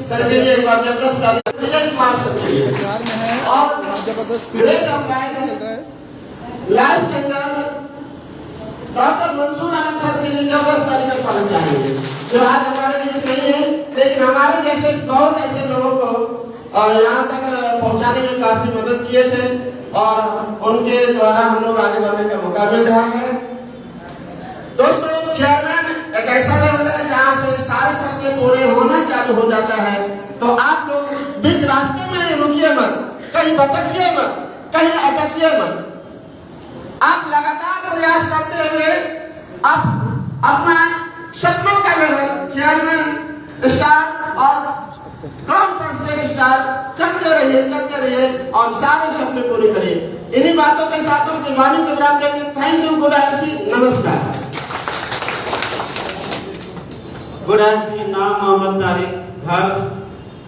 Sir के लिए एक बार जबरदस्त बिहार में है और जबरदस्त चल रहा है। Life changer doctor Mansoor Alam sir के लिए जबरदस्त तरीके से स्वागत चाहेंगे, जो आज हमारे बीच नहीं है, लेकिन हमारे जैसे बहुत ऐसे लोगों को यहाँ तक पहुँचाने में काफी मदद किए थे और उनके द्वारा हम लोग आगे बढ़ने का मौका मिल रहा है। दोस्तों, चेयरमैन एक ऐसा लेवल है जहाँ से सारे सपने पूरे होना चालू हो जाता है, तो आप लोग बीच रास्ते में रुकिए मत, कहीं भटकिए मत, कहीं अटकिए मत। आप लगातार प्रयास करते हुए आप अपना सपनों का लेवल चेयरमैन स्टार और कॉम्पनसेट स्टार चलते रहिए और सारे सपने पूरे करिए। इन्हीं बातों के साथ हम वाणी के विराम देंगे। Thank you. गुड एमसी, नमस्कार। गुड एमसी नाम मोहम्मद तारिक, घर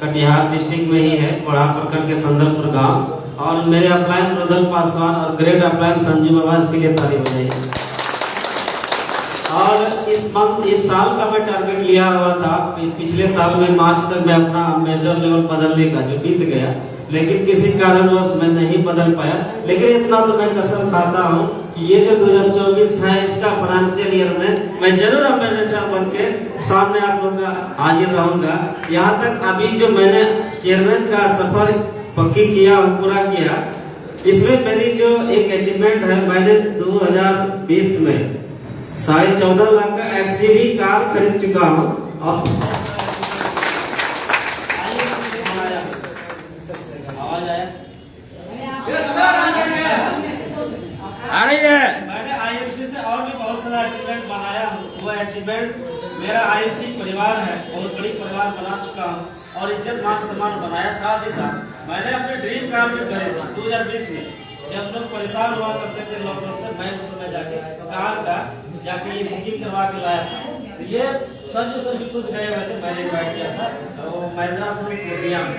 कटिहार डिस्ट्रिक्ट में ही है, कोढ़ा प्रखंड के संदलपुर गांव, और मेरे अपलाइन रुदल पासवान और ग्रेट अपलाइन संजू बाबा, इसके लिए तारीफ हो जाएगी। और इस साल का मैं टारगेट लिया हुआ था, पिछले साल में मार्च तक मैं अपना मेजर लेवल बदलने का, जो बीत गया, लेकिन किसी कारणवश मैं नहीं बदल पाया। लेकिन इतना तो मैं कसम खाता हूँ कि ये जो 2024 है, इसका फाइनेंशियल ईयर में मैं जरूर एम्बेसडर बन के सामने आप लोगों का हाजिर रहूंगा। यहाँ तक अभी जो मैंने चेयरमैन का सफर पक्की किया और पूरा किया, इसमें मेरी जो एक अचीवमेंट है, मैंने 2020 में 14.5 लाख का XCV कार खरीद चुका हूँ। और आवाज आया आ रही है। मैंने IMC से और भी बहुत सारा अचीवमेंट बनाया हूँ। वो अचीवमेंट मेरा IMC परिवार है, बहुत बड़ी परिवार बना चुका हूँ और इज्जत मान सम्मान बनाया। साथ ही साथ मैंने अपने ड्रीम कार भी खरीदा 2020 में, जब लोग परेशान हुआ करते थे लॉकडाउन से, मैं उस समय जाके कार का जाके ये बुकिंग करवा के लाया था। तो ये सच कुछ गए वैसे मैंने इन्वाइट किया था, वो महिंद्रा से पूर्णिया में।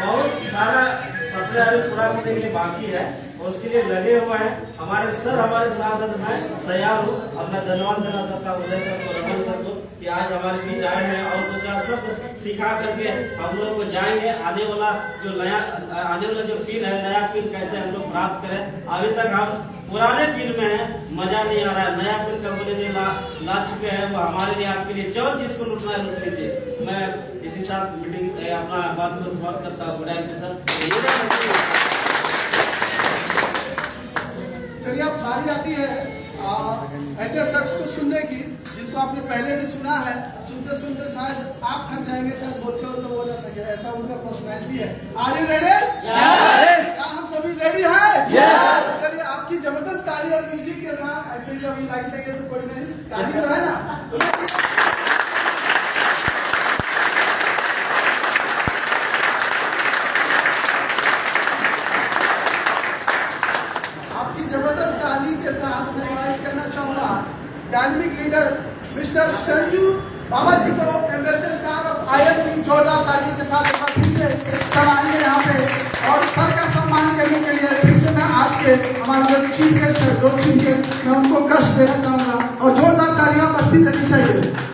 बहुत सारा सपना अभी पूरा करने के लिए बाकी है, उसके लिए लगे हुए हैं हमारे सर, हमारे साथ मैं तैयार हूँ। अपना धन्यवाद देना चाहता हूँ उदय सर को, रमन सर को, कि आज हमारे बीच आए हैं और 2-4 सब सिखा करके हम लोग को जाएंगे। आने वाला जो पिन है, नया पिन कैसे हम लोग प्राप्त करें। अभी तक हम पुराने पिन में है, मजा नहीं आ रहा है। नया पिन कंपनी ने ला चुके हैं, वो हमारे लिए, आपके लिए जो चीज को लूटना है लूट लीजिए। मैं इसी साथ मीटिंग अपना बात को समाप्त करता हूँ। चलिए, अब बारी आती है ऐसे शख्स को सुनने की जिनको आपने पहले भी सुना है। सुनते सुनते शायद आप थक जाएंगे, शायद बोलते हो तो वो ना लगे, ऐसा उनका पर्सनैलिटी है। Are you ready? यस। क्या हम सभी रेडी हैं? यस। चलिए, आपकी जबरदस्त ताली और म्यूजिक के साथ आई थिंक अभी लाइट लगे तो कोई नहीं, ताली तो है ना। डायनेमिक लीडर मिस्टर संजू बाबा जी को एम्बेसडर स्टार ऑफ IMC जोरदार ताली के साथ एक बार फिर से सराहेंगे यहाँ पे। और सर का सम्मान करने के लिए फिर से मैं आज के हमारे जो चीफ गेस्ट है, 2 चीफ गेस्ट, मैं उनको कष्ट देना चाहूंगा और जोरदार तालियां बस्ती करनी चाहिए।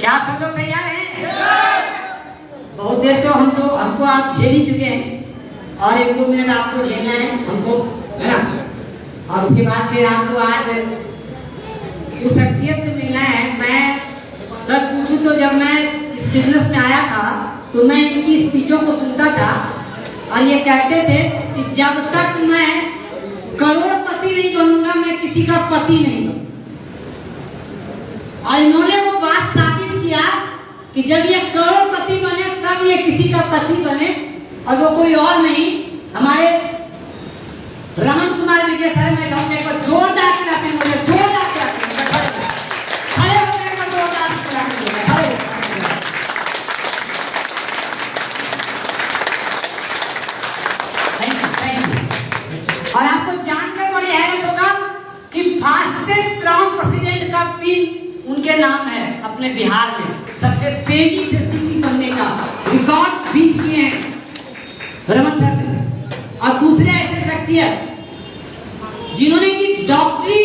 क्या सब लोग तैयार हैं? बहुत देर तो हमको आप झेल ही चुके हैं और 1-2 मिनट आपको झेलना है हमको, है ना। और उसके बाद फिर आपको आज बिजनेस में आया था तो मैं इनकी स्पीचों को सुनता था और ये कहते थे कि जब तक मैं करोड़पति नहीं बनूंगा मैं किसी का पति नहीं। और इन्होंने वो बात साबित किया कि जब ये करोड़पति बने तब ये किसी का पति बने, और वो कोई और नहीं हमारे रमन कुमार विजय सर। मैं चाहूंगा एक बार जोरदार क्लैपिंग हो जाए, जोरदार क्लैपिंग खड़े हो गए, जोरदार क्लैपिंग हो जाए, और आपको जानकर बड़ी हैरत होगा कि फास्टेस्ट क्राउन प्रेसिडेंट का पिन उनके नाम है। अपने बिहार में सबसे तेजी से सीपी बनने का रिकॉर्ड बीट किए हैं रमन सर ने। और दूसरे ऐसे शख्सियत जिन्होंने कि डॉक्टरी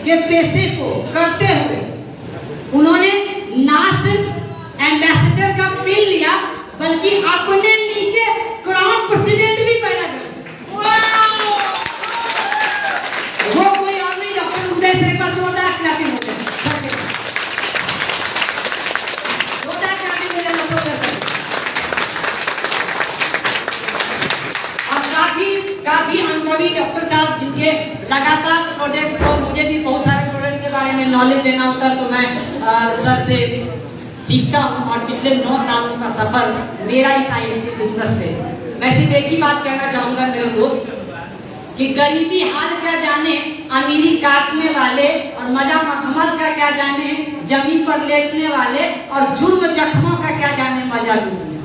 के पेशे को करते हुए उन्होंने ना सिर्फ एम्बेसडर का पिन लिया बल्कि अपने नीचे क्राउन प्रेसिडेंट भी पैदा किया। वो कोई और नहीं, डॉक्टर उदय सर का जोरदार क्लैपिंग हो गया, जोरदार क्लैपिंग हो गया डॉक्टर सर। और काफी अनुभवी डॉक्टर साहब जिनके लगातार प्रोडक्ट को, मुझे भी बहुत सारे प्रोडक्ट के बारे में नॉलेज देना होता है तो मैं सर से सीखता हूँ। और पिछले 9 सालों का सफर मेरा इस IMC बिजनेस से। मैं सिर्फ एक ही बात कहना चाहूंगा मेरे दोस्त कि गरीबी हाल क्या जाने अमीरी काटने वाले, और मजा मखमल का क्या जाने जमीन पर लेटने वाले, और जुर्म जख्मों का क्या जाने मजा लूटने।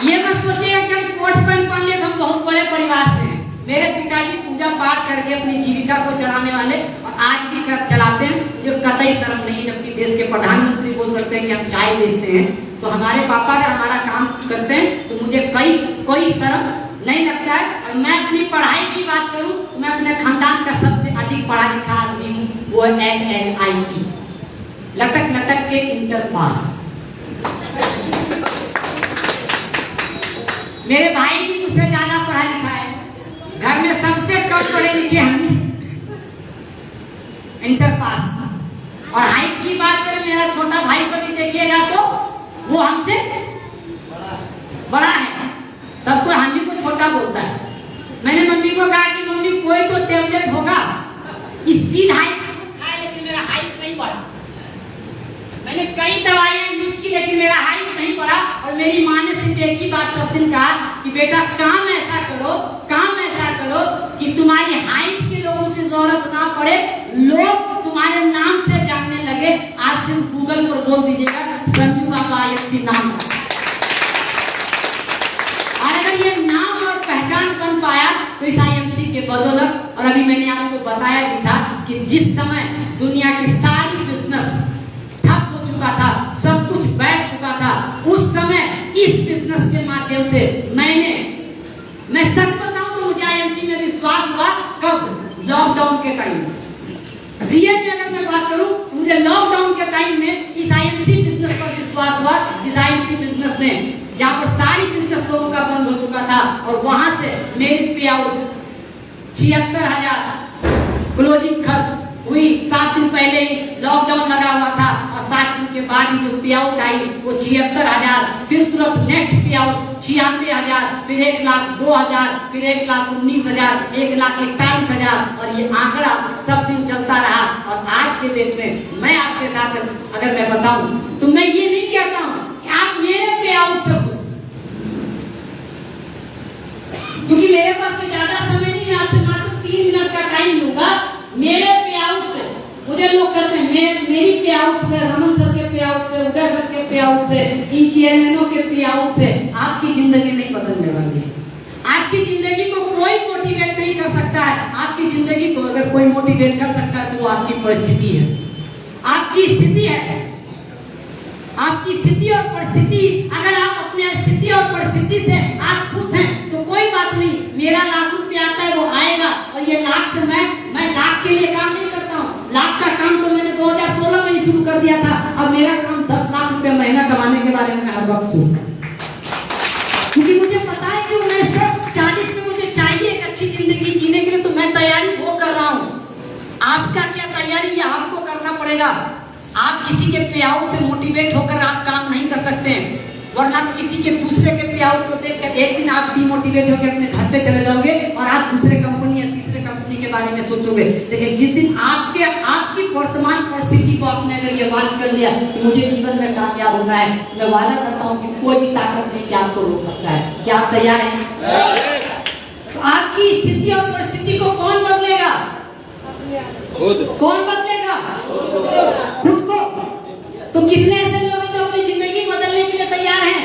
ये मत सोचिएगा कि हम कोट पैंट पहन लिए हम बहुत बड़े परिवार से। मेरे पिताजी पूजा पाठ करके अपनी जीविका को चलाने वाले और आज भी चलाते हैं, जो कतई शर्म नहीं। जबकि देश के प्रधानमंत्री बोल सकते हैं कि हम चाय बेचते हैं, तो हमारे पापा अगर हमारा काम करते हैं तो मुझे कोई शर्म नहीं लगता है। और मैं अपनी पढ़ाई की बात करूं तो मैं अपने खानदान का सबसे अधिक पढ़ा लिखा आदमी हूं, वो LLIP, लटक लटक के इंटर पास। मेरे भाई भी मुझसे ज्यादा पढ़ा लिखा है, घर में सबसे कम पढ़े लिखे हम, इंटर पास। और हाइट की बात करें, मेरा छोटा भाई को भी देखिएगा तो वो हमसे बड़ा है, सबको हम ही को छोटा बोलता है। मैंने मम्मी को कहा कि मम्मी कोई तो टेबलेट होगा स्पीड हाइट खाए, लेकिन मेरा हाइट नहीं बढ़ा। मैंने कई दवाइयां यूज की लेकिन मेरा हाइट नहीं बढ़ा। और मेरी माँ ने सिर्फ एक ही बात सब दिन कहा कि बेटा काम ऐसा करो कि तुम्हारी हाइट के लोगों से जरूरत ना पड़े, लोग तुम्हारे नाम से जानने लगे। आज सिर्फ गूगल पर बोल दीजिएगा संजू बाबा IMC नाम। और अगर ये नाम और पहचान बन पाया तो इस IMC के बदौलत, और अभी मैंने आपको बताया भी था कि जिस समय दुनिया की सारी बिजनेस ठप हो चुका था, सब कुछ बैठ चुका था, उस समय इस बिजनेस के माध्यम से मैं सच बताऊं तो मुझे IMC में विश्वास हुआ। कब? लॉकडाउन के टाइम में। रियल में अगर मैं बात करूं तो मुझे लॉकडाउन के टाइम में इस IMC बिजनेस पर विश्वास हुआ, जिस IMC बिजनेस ने जहां पर सारी बिजनेस लोगों का बंद हो चुका था, और वहां से मेरी पे आउट 76,000 क्लोजिंग खर्च हुई। 7 दिन पहले ही लॉकडाउन लगा हुआ था और 7 दिन के बाद ही जो पे आउट आई वो 76,000, फिर तुरंत नेक्स्ट पे आउट 96,000, फिर 1,02,000, फिर 1,19,000, 1,41,000, और ये आंकड़ा सब दिन चलता रहा। और आज के डेट में मैं आपके साथ अगर मैं बताऊं तो मैं ये नहीं कहता हूं कि आप मेरे पे आउट से खुश, क्योंकि मेरे पास कोई ज्यादा समय नहीं है, आपसे मात्र 3 मिनट का टाइम दूंगा। मेरे पे आउट से मुझे लोग कहते हैं मेरी पे आउट से, रमन सर के पे आउट से, उदय सर के पे आउट से, इन चेयरमैनों के पे आउट से आपकी जिंदगी नहीं बदलने वाली है। आपकी जिंदगी को कोई मोटिवेट नहीं कर सकता है। आपकी जिंदगी को अगर कोई मोटिवेट कर सकता है तो वो आपकी परिस्थिति है, आपकी स्थिति है। आपकी स्थिति और परिस्थिति, अगर आप अपने स्थिति और परिस्थिति से आप खुश हैं तो कोई बात नहीं। मेरा ₹1,00,000 आता है वो आएगा, और ये लाख से मैं लाख के लिए काम नहीं करता हूँ। लाख का काम तो मैंने 2016 में ही शुरू कर दिया था। अब मेरा काम 10 लाख रुपए महीना कमाने के बारे में मैं हर वक्त सोचता हूँ, क्योंकि मुझे पता है कि 1940 में मुझे चाहिए एक अच्छी जिंदगी जीने के लिए, तो मैं तैयारी वो कर रहा हूँ। आपका क्या तैयारी है आपको करना पड़ेगा। आप पे आउट से मोटिवेट होकर आप काम नहीं कर सकते हैं, वरना किसी के दूसरे के पे आउट को देखकर एक दिन आप डिमोटिवेट होकर अपने घर पे चले जाओगे और आप दूसरे कंपनी या तीसरे कंपनी के बारे में सोचोगे। लेकिन जिस दिन आपकी वर्तमान परिस्थिति को आपने अगर ये वाच कर लिया कि मुझे जीवन में कामयाब होना है, मैं वादा करता हूँ कि कोई भी ताकत नहीं कि आपको रोक सकता है। क्या आप तैयार हैं? तो आपकी स्थिति और परिस्थिति को कौन बदलेगा? कौन बदलेगा? खुद को। तो कितने ऐसे लोग हैं जो अपनी जिंदगी बदलने के लिए तैयार हैं?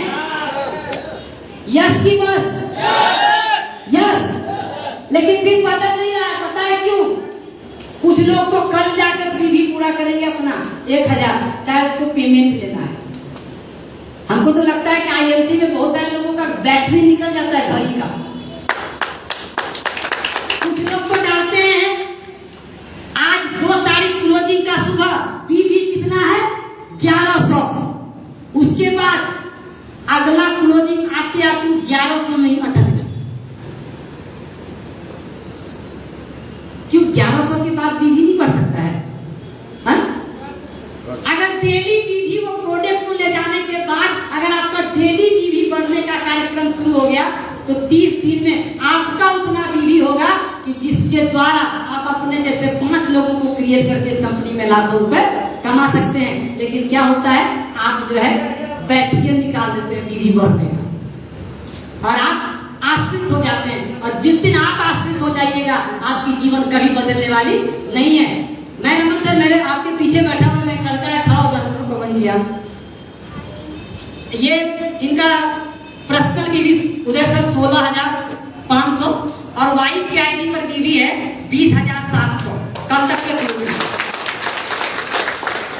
यस की बस यस। लेकिन फिर बदल नहीं रहा, पता है क्यों? कुछ लोग तो कल जाकर भी पूरा करेंगे अपना 1000 का उसको पेमेंट देना है। हमको तो लगता है कि आईएलसी में बहुत सारे लोगों का बैटरी निकल जाता है घड़ी का। कुछ लोग तो डालते हैं आज 2 तारीख क्लोजिंग का सुबह पीवी कितना है 1100, उसके बाद अगला क्लोजिंग आते आते 1100 में ही अटक जाए। क्यों? 1100 के बाद बीवी नहीं बढ़ सकता है? हाँ? अगर डेली बीवी वो प्रोडक्ट को ले जाने के बाद अगर आपका डेली बीवी बढ़ने का कार्यक्रम शुरू हो गया तो 30 दिन में आपका उतना बीवी होगा कि जिसके द्वारा आप अपने जैसे 5 लोगों को क्रिएट करके इस कंपनी में लाखों रुपए कमा सकते हैं। लेकिन क्या होता है, आप जो है बैटरी निकाल देते हैं बीवी बढ़ने का और आप आश्रित हो जाते हैं। और जिस दिन आप आश्रित हो जाइएगा आपकी जीवन कभी बदलने वाली नहीं है। मैं रमन सर मेरे आपके पीछे बैठा हुआ मैं लड़का खड़ा होगा पवन जी, आप ये इनका पर्सनल बीवी उदय सर 16,500 और वाइफ की आईडी पर बीवी है 20,700 कल तक के पूरे।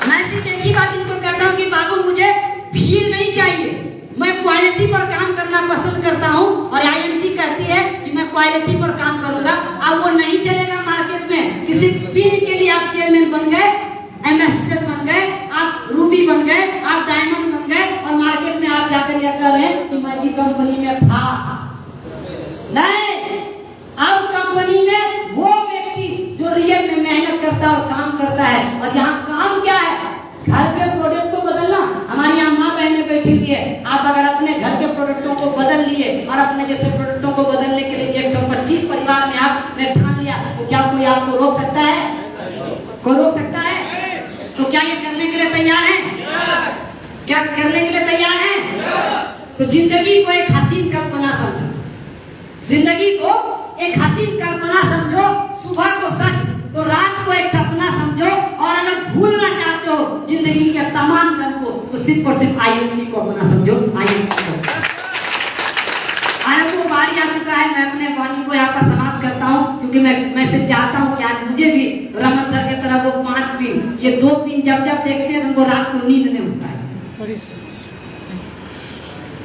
मैं सिर्फ एक ही बात इनको कहता हूँ कि बाबू मुझे भीड़ नहीं चाहिए, मैं क्वालिटी पर काम करना पसंद करता हूँ। और आईएमसी कहती है कि मैं क्वालिटी पर काम करूंगा। अब वो नहीं चलेगा मार्केट में, किसी पिन के लिए आप चेयरमैन बन गए, एमएसडर बन गए, आप रूबी बन गए, आप डायमंड बन गए और मार्केट में आप जाकर यह कर रहे कि मैं भी कंपनी में था। नहीं, अब कंपनी में वो व्यक्ति जो रियल में मेहनत करता है और काम करता है। और यहाँ काम क्या है? घर के प्रोडक्ट को बदलना। हमारी यहाँ माँ बहनें बैठी हुई है, आप अगर अपने घर के प्रोडक्टों को बदल लिए और अपने जैसे प्रोडक्टों को बदलने के लिए 125 परिवार में आपने ठान लिया तो क्या कोई आपको रोक सकता है? कोई रोक सकता है? तो क्या ये करने के लिए तैयार है? क्या करने के लिए तैयार है? तो जिंदगी को एक हसीन कल्पना समझो, जिंदगी को एक हसीन कल्पना समझो। सुबह को सच तो रात को एक सपना समझो। और अगर भूलना चाहते हो जिंदगी के तमाम गम को तो सिर्फ और सिर्फ आईएमसी को अपना समझो। आईएमसी को आज वो बारी आ चुका है। मैं अपने वाणी को यहाँ पर समाप्त करता हूँ क्योंकि मैं सिर्फ चाहता हूँ कि आज मुझे भी रमन सर की तरह वो 5 पिन, ये 2 पिन जब देखते हैं तो रात को नींद नहीं होता है।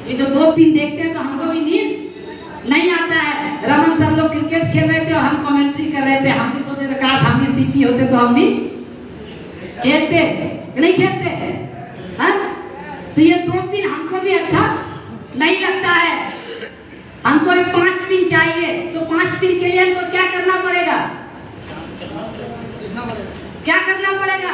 ये जो 2 पिन देखते हैं तो हमको भी नींद नहीं आता है। रमन सर लोग क्रिकेट खेल रहे थे और हम कमेंट्री कर रहे थे, हम भी सोचे थे काश हम भी सीपी होते तो हम भी खेलते, नहीं खेलते हैं। तो ये 2 पिन हमको भी अच्छा नहीं लगता है, हमको भी 5 पिन चाहिए। तो 5 पिन के लिए हमको क्या करना पड़ेगा? क्या करना पड़ेगा?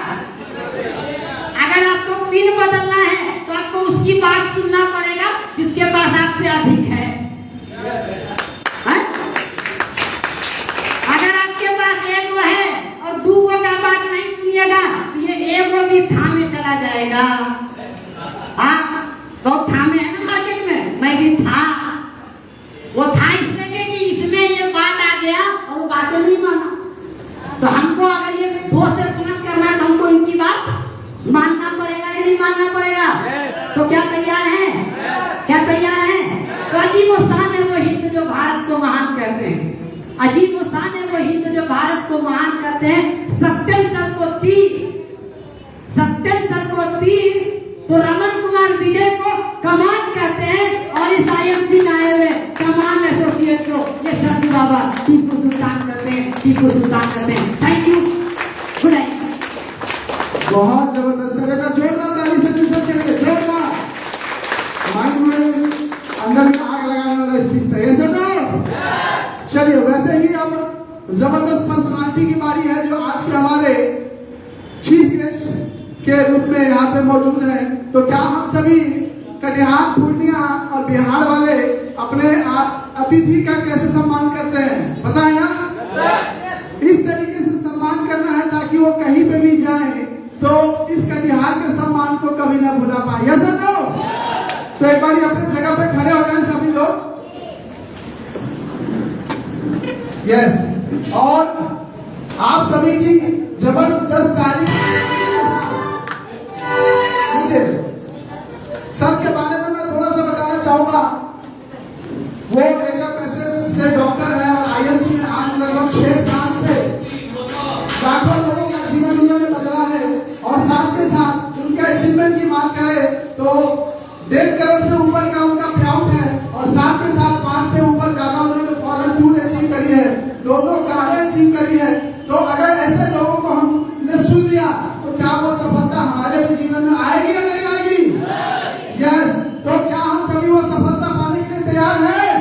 अगर आपको पिन बदलना है तो आपको उसकी बात सुनना पड़ेगा जिसके पास आपसे अधिक है। अगर आपके पास एगो है और 2 का बात नहीं सुनिएगा तो ये एगो भी थामे चला जाएगा। हाँ, बहुत थामे है ना मार्केट में, मैं भी था। वो था इसलिए कि इसमें ये बात आ गया और वो बातें नहीं माना। तो हमको अगर ये 2 से 5 करना है तो हमको इनकी बात मानना पड़ेगा कि नहीं मानना पड़ेगा? तो क्या तैयार है? क्या तैयार है? तो अजीब शान है वो हिंद जो भारत को महान करते हैं। अजीब शान है वो हिंद जो भारत को महान करते हैं। सत्यम सर को तीर तो रमन कुमार विजय को कमान करते हैं। और इस आईएमसी में आए हुए तमाम एसोसिएट को ये सती बाबा टीपू सुल्तान करते हैं, टीपू सुल्तान करते हैं। Thank you, good night. बहुत जबरदस्त सर, जोरदार ताली से सबके लिए जोरदार। माइंड में अंदर में आग लगाने वाला स्पीच था ये सर ना। चलिए वैसे ही अब जबरदस्त पर्सनालिटी की बारी है जो आज के हमारे चीफ गेस्ट के रूप में यहाँ पे मौजूद हैं। तो क्या हम सभी कटिहार, पूर्णिया और बिहार वाले अपने अतिथि का कैसे सम्मान करते हैं, पता है ना? इस तरीके से सम्मान करना है ताकि वो कहीं पे भी जाए तो इस कटिहार के सम्मान को कभी ना भुला पाए। यस और नो? तो एक बार अपनी जगह पे खड़े हो जाए सभी लोग। यस, और आप सभी की जबरदस्त तारीफ सबके बारे में मैं थोड़ा सा बताना चाहूंगा। वो एरिया पेशेंट से डॉक्टर है और आईएमसी में आज लगभग 6 साल से लाखों लोगों का जीवन उन्होंने बदला है। और साथ के साथ उनके अचीवमेंट की बात करें तो 1.5 करोड़ से ऊपर का उनका पे आउट है और साथ के साथ 5 से ऊपर ज्यादा उन्होंने फॉरेन टूर अचीव करी है, 2 कारें अचीव करी है। तो अगर ऐसे लोगों को हमने सुन लिया तो क्या वो सफलता हमारे भी जीवन में आएगी या नहीं आएगी? यस, तो क्या हम सभी वो सफलता पाने के लिए तैयार हैं?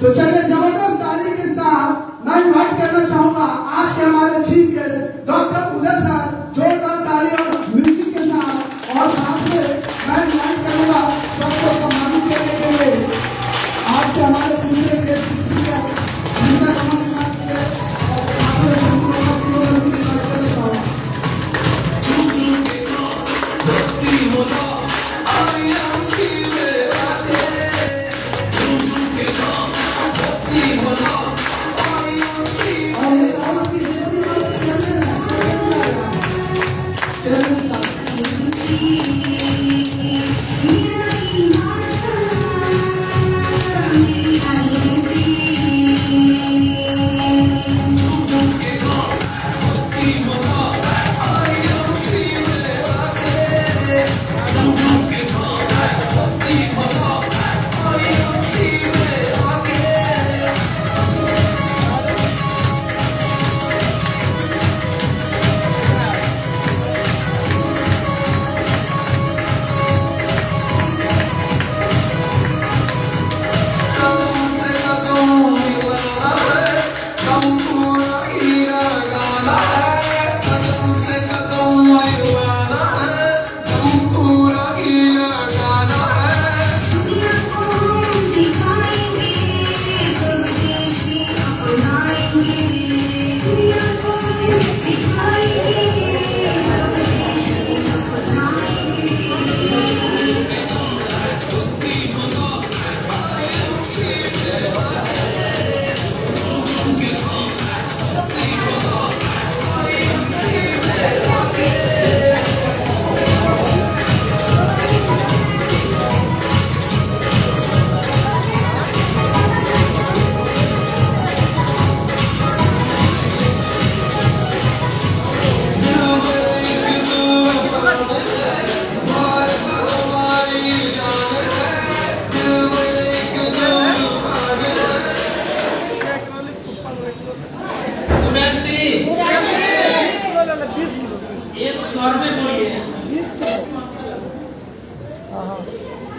तो चलिए जबरदस्त ताली के साथ मैं इनवाइट करना चाहूंगा आज के हमारे चीफ गेस्ट डॉक्टर उदय सर, जोरदार ताली और म्यूजिक के साथ। और साथ में मैं इनवाइट करूंगा सबको सम्मानित करने के लिए आज के हमारे दूसरे गेस्ट स्पीकर जिनका नमस्कार किया और साथ में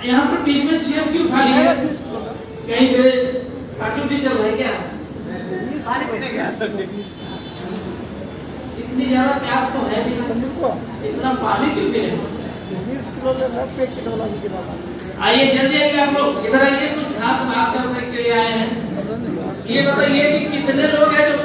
यहाँ पर बीच में चेयर क्यों खाली है? कहीं पे कार्टून भी चल रहा है क्या? इतनी ज्यादा प्यास तो है नहीं, इतना पानी क्यों पी रहे हो? आइए जल्दी आइए आप लोग, इधर आइए, कुछ खास बात करने के लिए आए हैं। ये बताइए कि कितने लोग हैं जो